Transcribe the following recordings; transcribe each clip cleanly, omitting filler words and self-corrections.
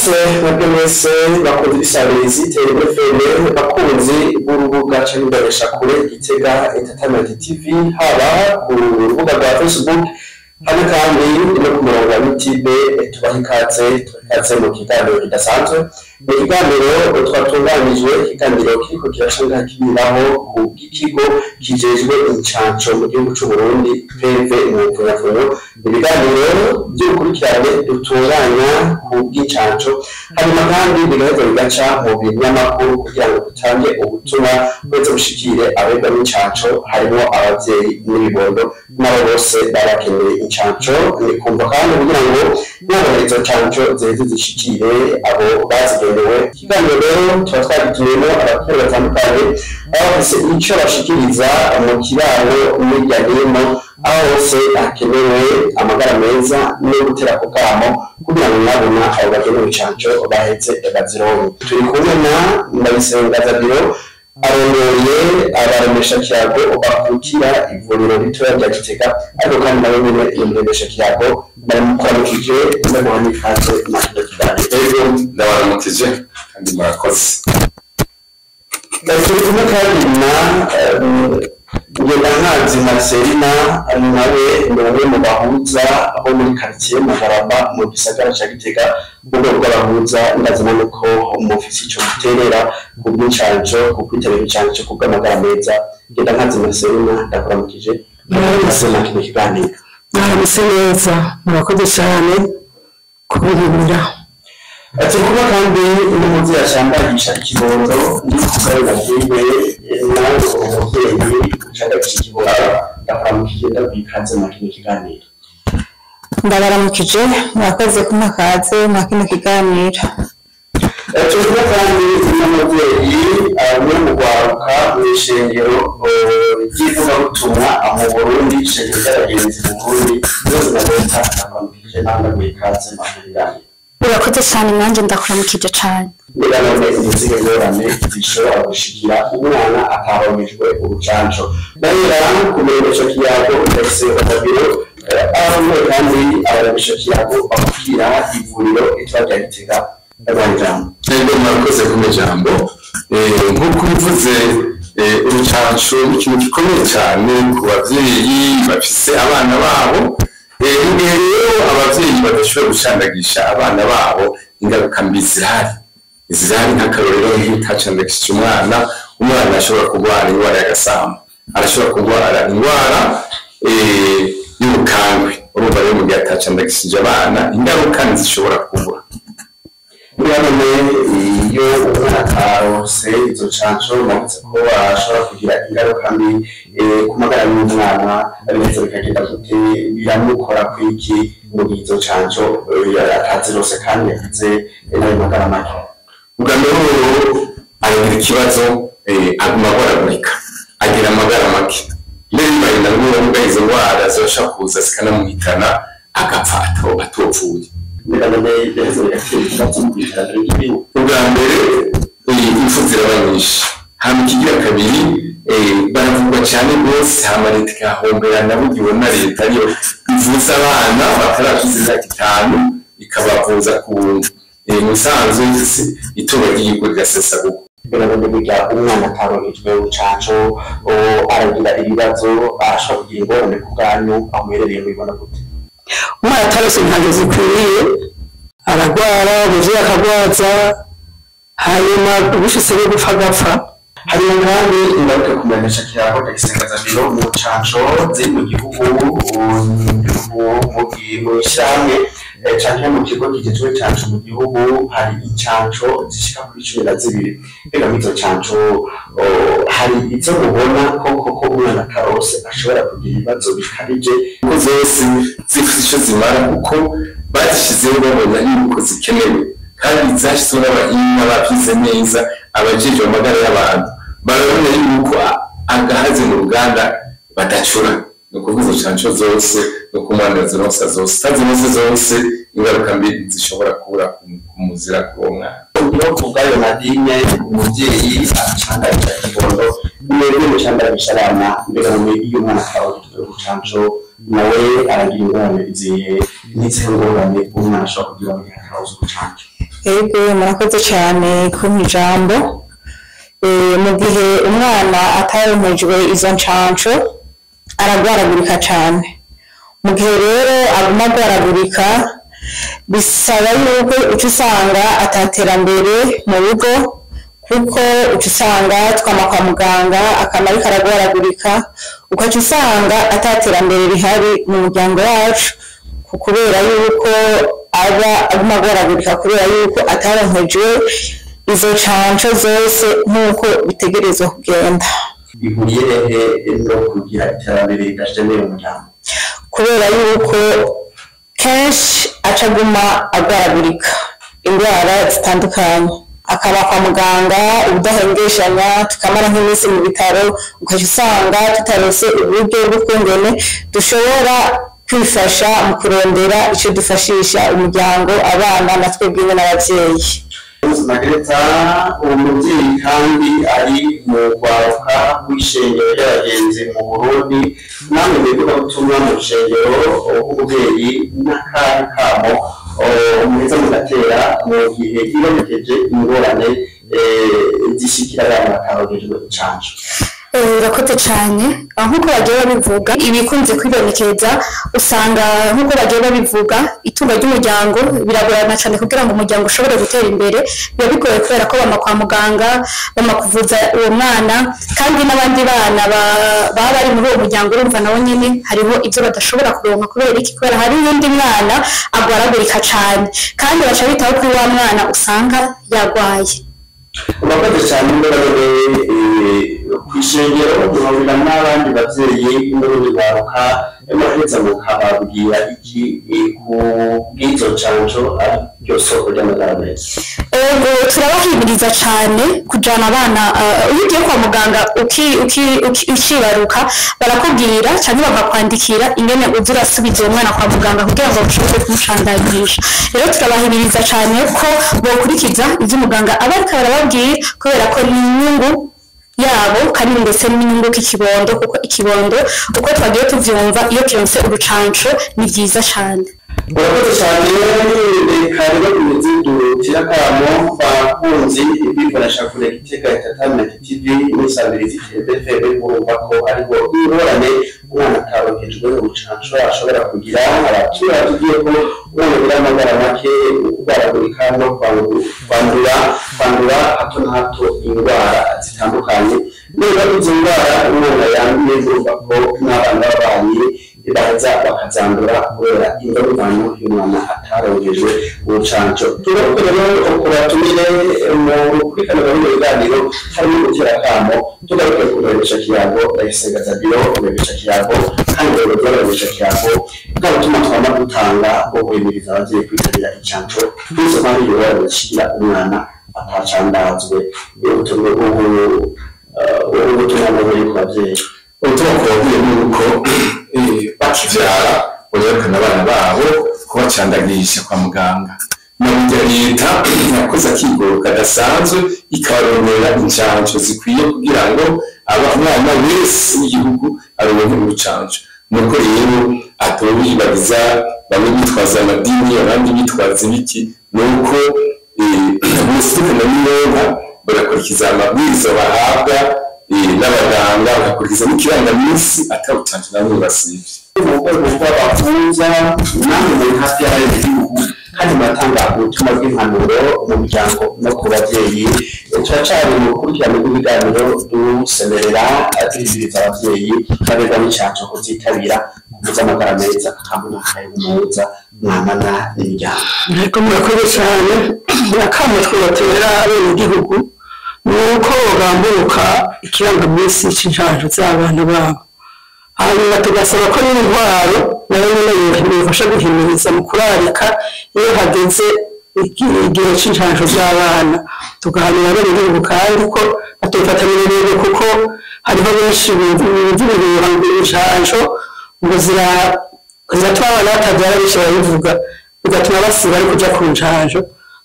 Mwaramutse mwebwe mwese bakunze ibisabirizi telefone bakunzi b'urubuga canke imboneshakure Gitega Entertainment TV haba ku rubuga rwa Facebook hano kandi no ku murongo wa YouTube tubaha ikaze mu kiganiro kidasanzwe mu kiganiro twatunganijwe ikiganiro kiriko kirashanga kibiraho ku kigo kijejwe incanco mu gihugu c'u Burundi PV mu Mvunyafunyo ibiganiro by'ukurikirane dutunganya ku bw'incanco hanyuma kandi bigaheza bigaca mu binyamakuru kugira ngo dutange ubutumwa bweze bushikire abega b'incanco harimo abavyeyi n'ibibondo n'abo bose barakeneye incanco ni kumva kandi kugira ngo nabo izo ncanco zeze zishikire abo bazigenewe ikiganiro rero tuba twagituyemo abakozi batandukanye aho bose ico bashikiriza mu kiraro n'irya n'ino aho hose hakenewe amagara meza no gutera ku kamo kugira ngo nabona abo bagenewe incanco baheze bazironke turi kumwe na Ndayisenga Zabiro arongoye abaremesha kiyago bakurikira ivuriro ritoya rya Gitega ariko kandi nabo nyene imuremesha kiyago baramukwanikije n'abantu ikaze mu kiganiro ndabaramukije kandi murakoze turi kumwe kandi na Ngendankazi Marcelina nawe ni umwe mu bahuza abo muri quartier Magaraba mu gisagara ca Gitega ubwo bw'abahuza ndazana nuko umufisi ico guterera ku bw'incanco ku kwitera incanco ku bw'amagara meza Ngendankazi Marcelina ndakuramukije nasema kino kiganiro mwaramutse neza murakoze cyane kubihurira ati kuba kandi n'umuzi yashambagisha ikibondo ndi kugarura bwiwe nawe umuvyeyi ucandagisha ikibondo ndakuramukije ndabikaze mu kino kiganiro ndabaramukije murakoze kumakaze mu kino kiganiro tuvuga kandi n'umuvyeyi amwe mu gwaruka mw'ishengero ry'ivugabutumwa mu Burundi ishengero ry'abagenzi mu Burundi byose na leta ndakuramukije nanga mwikaze mu kiganiro urakoze cyane nanjye ndakuramukije cyane biranone inzige ngorane zishobora gushikira umwana ataronkejwe urucanco nahera kumenyesha kiyago ndetse bakabiro aho kandi abaremesha kiyago bakubwira ivuriro itwa rya Gitega n'abajambo murakoze ku jambo nk'uko bivuze urucanco ni ikintu gikomeye cyane ku bavyeyi bafise abana babo igihe rero abavyeyi badashobora gucandagisha abana babo ingaruka mbi zirahari nk'akarorero iyo utacandagishije umwana ashobora kurwara indwara y'agasamba arashobora kurwara indwara y'ubukangwe urumva rero mu gihe atacandagishije abana ingaruka ntizishobora kubura biranone iyo umwana ataronse izo ncanco nabutse ko ashobora kugira ingaruka mbi ku magara y'umwana ndetse bikagenda gute biramukora kwiki mu gihe izo ncanco atazirose kandi yagize nayo magara make ubwa mbere aragira ikibazo aguma agoragurika agira amagara make mbere bibaye na ngombwa izo ndwara zibasha kuza zikanamuhitana agapfa atopfuye ubwa mbere impfu ziraba nyinshi hama ikigira kabiri baravugwa cyane rwose hama leta ikahombera nabugiwe na leta ariyo ivuza abana batarakiza imyaka 5 ikabavuza ku buntu musanzwe itunga ry'igihugu rigasesagurwa biranone umwana ataronkejwe urucanco aragira ibibazo ashobora kugira ingorane ku bwanyu aho muherereye mubibona gute umwana atarose ntabwo zikwiriye aragwara ubuvuye akagwaza hanyuma ubishise no gupfa agapfa hanyuma kandi ingaruka kumenyesha kiyago Ndayisenga Zabiro mu ncanco ziri mu gihugu mu ishyirahamwe canke mu kigo kijejwe incanco mu gihugu hari incanco zishika kuri 12 mbega izo ncanco hari izo mubona koko umwana karose ashobora kugira ibibazo bikarije kuko zose zifite icyo zimara kuko bazishizeho babona yuko zikenewe kandi zashyizweho n'abahinga babyize neza abajejwe amagara y'abantu barabona yuko agahaze mu ruganda badacura no kuvuza incanco zose no kumwana zose tazinoze zose ingaruka mbi zishobora kubura kumuzira k'uwo mwana iyo kubwayo Nadine umuvyeyi acandagisha ikibondo mwebwe mucandagisha abana mbega mu iyo umwana akabagizwe urucanco nawe aragira ingorane izihe n'izihe ngorane umwana ashobora kugira mu gihe akabuze urucanco? Yego murakoze cyane kumpa ijambo. Mu gihe umwana ataronkejwe izo ncanco aragwaragurika cyane. Mu gihe rero aguma agwaragurika bisaba yuko uca usanga ataterambere mu rugo, kuko uca usanga twama kwa muganga akamaro karagwaragurika, ukaca usanga ataterambere rihari mu muryango wacu kubera yuko aba aguma agwaragurika kubera yuko ataronkejwe izo ncanco zose nk'uko bitegerezwa kugenda. Bihuriye hehe no kugira iterambere ridashemeye umuryango? Kubera yuko kenshi aca aguma agwaragurika indwara zitandukanye, akaba kwa muganga ubudahengeshanya, tukamara nk'iminsi mu bitaro, ukaca usanga tutarose uburyo bw'ukungene dushobora kwifasha mu kurondera icyo dufashisha umuryango, abana na twebwe n'ababyeyi. Margareta umubyeyi kandi ari mu rwaruka rw'ishengero ry'abagenzi mu Burundi, namwe mwebwe ubutumwa mu rushengero rw'umubyeyi n'akandi kamo muheza mugatera mu gihe hibonekeje ingorane zishikira abana bataronkejwe incanco? Urakoze cyane. Nk'uko bagiye babivuga, ibikunze kwibonekeza usanga nk'uko bagiye babivuga itunga ry'umuryango biragorana cyane kugira ngo umuryango ushobore gutera imbere. Biba bigoye kubera ko bama kwa muganga, bama kuvuza uwo mwana, kandi n'abandi bana baba bari muri uwo muryango urumva nabo nyine hariho ibyo badashobora kuronka kubera iki? Kubera hari n'undi mwana agwaragurika cyane kandi baca bitaho kuri wa mwana usanga yagwaye. Urakoze cyane kwishengero muhurira n'abandi bavyeyi n'urundi rwaruka, muheza mukababwira iki ku bw'izo ncanco ari ryo soko ry'amagara meza? Turabahimiriza cyane kujana abana. Iyo ugiye kwa muganga ukibaruka barakubwira cyangwa bakakwandikira ingene uza urasubiza uwo mwana kwa muganga kugira ngo ushobore kumucandagisha. Rero turabahimiriza cyane ko bokurikiza ivyo umuganga aba ariko barababwira, kubera ko ni inyungu yabo kandi ndetse n'inyungu k'ikibondo, kuko ikibondo uko twagiye tuvyumva iyo kironse urucanco ni vyiza cyane. Urakoze cyane. Reka rero dutira akamo bakunzi bikoresha kure Gitega Entertainment TV n'isabirizi TVFM, urumva ko ariho ingorane umwana ataronkejwe urucanco ashobora kugira. Abaturage tugiye ko umwana agira amagara make, kugwaragurika no kwandura hato na hato indwara zitandukanye. Niba izo ndwara umwana yanduye, urumva ko n'abana b'abanyi baza bakazandura kubera ingorane y'umwana ataronkejwe urucanco. Turakorera rero kubatumire kuri kano biganiro harimo gutera akamo, tugaruke kurebesha kiyago ndayisengaza biro kurebesha kiyago kandi kurebesha kiyago n'abatuma twama dutanga bo guhimiriza abavyeyi kwitabira incanco. Bizo kandi yora gushyira umwana atacandazwe. Ubutumwa buri ku bavyeyi, ubutumwa ku babyeyi ni uko bakivyara borekana abana babo kubacandagisha kwa muganga. Nabyo leta yakoze akigoro kadasanzwe ikabaronera incanco zikwiye kugira ngo umwana wese w'igihugu aronke urucanco. Nuko rero atobibagiza bamwe bitwaza amadini abandi bitwaza ibiki, nuko bose n'imyonka bagakurikiza amabwiriza bahabwa n'abaganga, bagakurikiza n'ikirangaminsi atawucanco namwe basivye. Mu rwego rw'abafunza namwe muri hafi y'abenegihugu kandi batanga ubutumwa bw'impanuro mu miryango no ku babyeyi. Turacari mu gukurikirana ibiganiro dusemerera duhimiriza abavyeyi baberwa n'incanco kuzitabira kuvuza amagara meza kandi n'akayamuza mwamana n'imiryango. Ariko murakoze cyane. Akamo twobatera abenegihugu nuko bambuka ikirangaminsi c'incanco z'abana babo, hanyuma tugasaba ko n'intwaro nayo nyene yofasha guhimiriza mu kurarika iyo hageze igihe c'incanco z'abana, tugahanira abenegihugu kandi ko batofatanya n'ibintu, kuko hariho benshi bumva ngo incanco ngo ziratuma abana batabyara benshi barabivuga, bigatuma basiba ari kuja ku ncanco,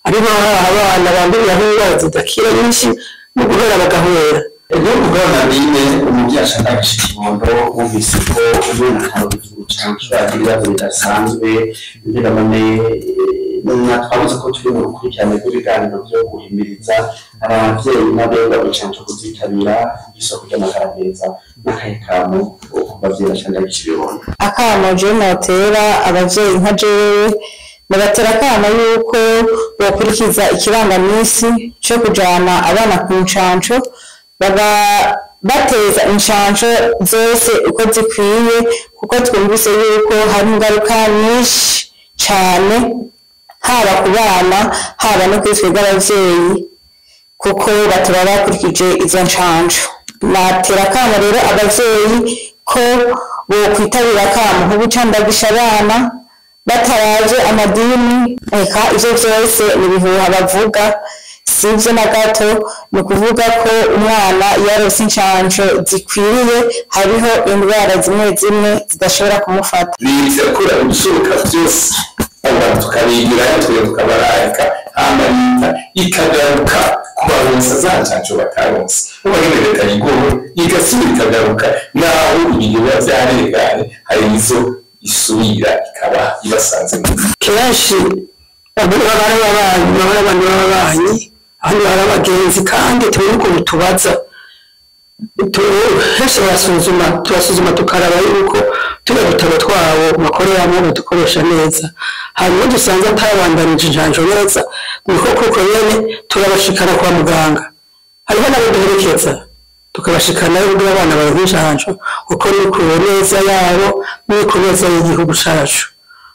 ariho abana bambiriraho indwara zidakira nyinshi no guhera bagahwera. rero kubona bine umubyeyi ashaka gushikibondo wumvise ko umwana akaronka urucanco agira ibibazo bidasanzwe none twabuze ko turi mu rukurikirane rw'ibiganiro byo guhimiriza ababyeyi n'abega urucanco kuzitabira isoko ry'amagara meza n'akahe kamo ku bavyeyi bashaka gushikibondo. Akamo je notera abavyeyi nka jewe nabatera akamo yuko bokurikiza ikirangamisi cyo kujana abana ku ncanco bateza inshanco zose uko zikwiye kuko twumvise yuko hari ingaruka nyinshi cyane haba ku bana haba no kuri twebwe abavyeyi kuko bataba bakurikije izo nshanco. Natera akamo rero abavyeyi ko bokwitabira akamo nko gucandagisha abana bataraje amadini eka ivyo vyose ni ibihuha bavuga sivyo na gato. Ni ukuvuga ko umwana yarose inshanco zikwiriye hariho indwara zimwe zimwe zidashobora kumufata. biza kura ibishoboka byose abantu tukabigira tukabararika amarita ikagaruka ku baronsa za nshanco bataronse ubagene leta yigowe igasubira ikagaruka naho ibintu biba vyaregane hari izo isubira ikaba ibasanze kenshi abantu b'ababanyi ahandi bari abagenzi kandi tubona ukuntu tubaza henshi turasuzuma tukaraba yuko turiya dutabo twabo bakoreramo badukoresha neza hanyuma dusanze atabandanije inshanco neza niko kuko nyene turabashikana kwa muganga hariho nabo duherekeza tukabashikana n'ubwo abana baronka inshanco kuko ni ku neza yabo ni ku neza y'igihugu cacu.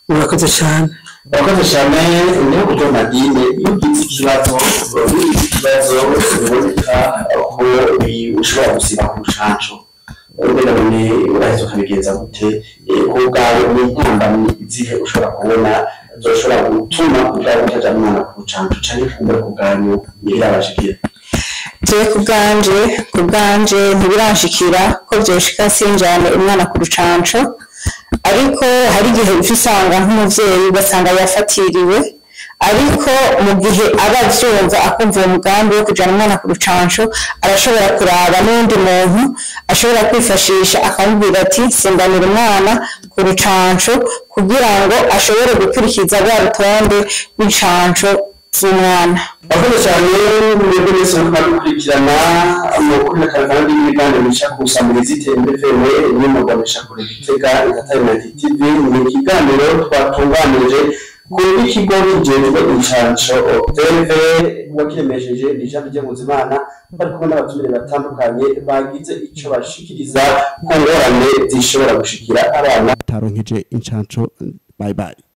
Murakoze cyane. Murakoze cyane niho kujo madine yugize ikibazo biboneka ko ushobora gusiba ku nshanco ubwo none urahise ukabigenza gute ko bwawe n'intambamyi izihe ushobora kubona zoshobora gutuma ubwawe utaja umwana ku nshanco canke kumbura ku bwanyu birabashikira. Je ku bwanje ntibiranshikira ko vyoshika sinjane umwana ku rucanco ariko hari igihe usanga nk'umuvyeyi ugasanga yafatiriwe ariko mu gihe aba avyumva akumva uwo mugambi wo kujana umwana ku rucanco arashobora kuraba n'undi muntu ashobora kwifashisha akamubwira ati simbanira umwana ku rucanco kugira ngo ashobore gukurikiza rwa rutonde rw'incanco z'umwana. Murakoze cyane mwebwe mwese mukaba mukurikirana amakuru n'akaraganda y'imiganiro mishaka gusamiriza iterambere FM n'umuganisha kure Gitega Entertainment TV. Ni ikiganiro twatunganije ku ikigo kijejwe inshanco OTV wakiremesheje Jean Pierre Muzimana bari kumwe n'abatumire batandukanye bagize ico bashikiriza ku ngorane zishobora gushikira abana taronkeje inshanco. Bye bye.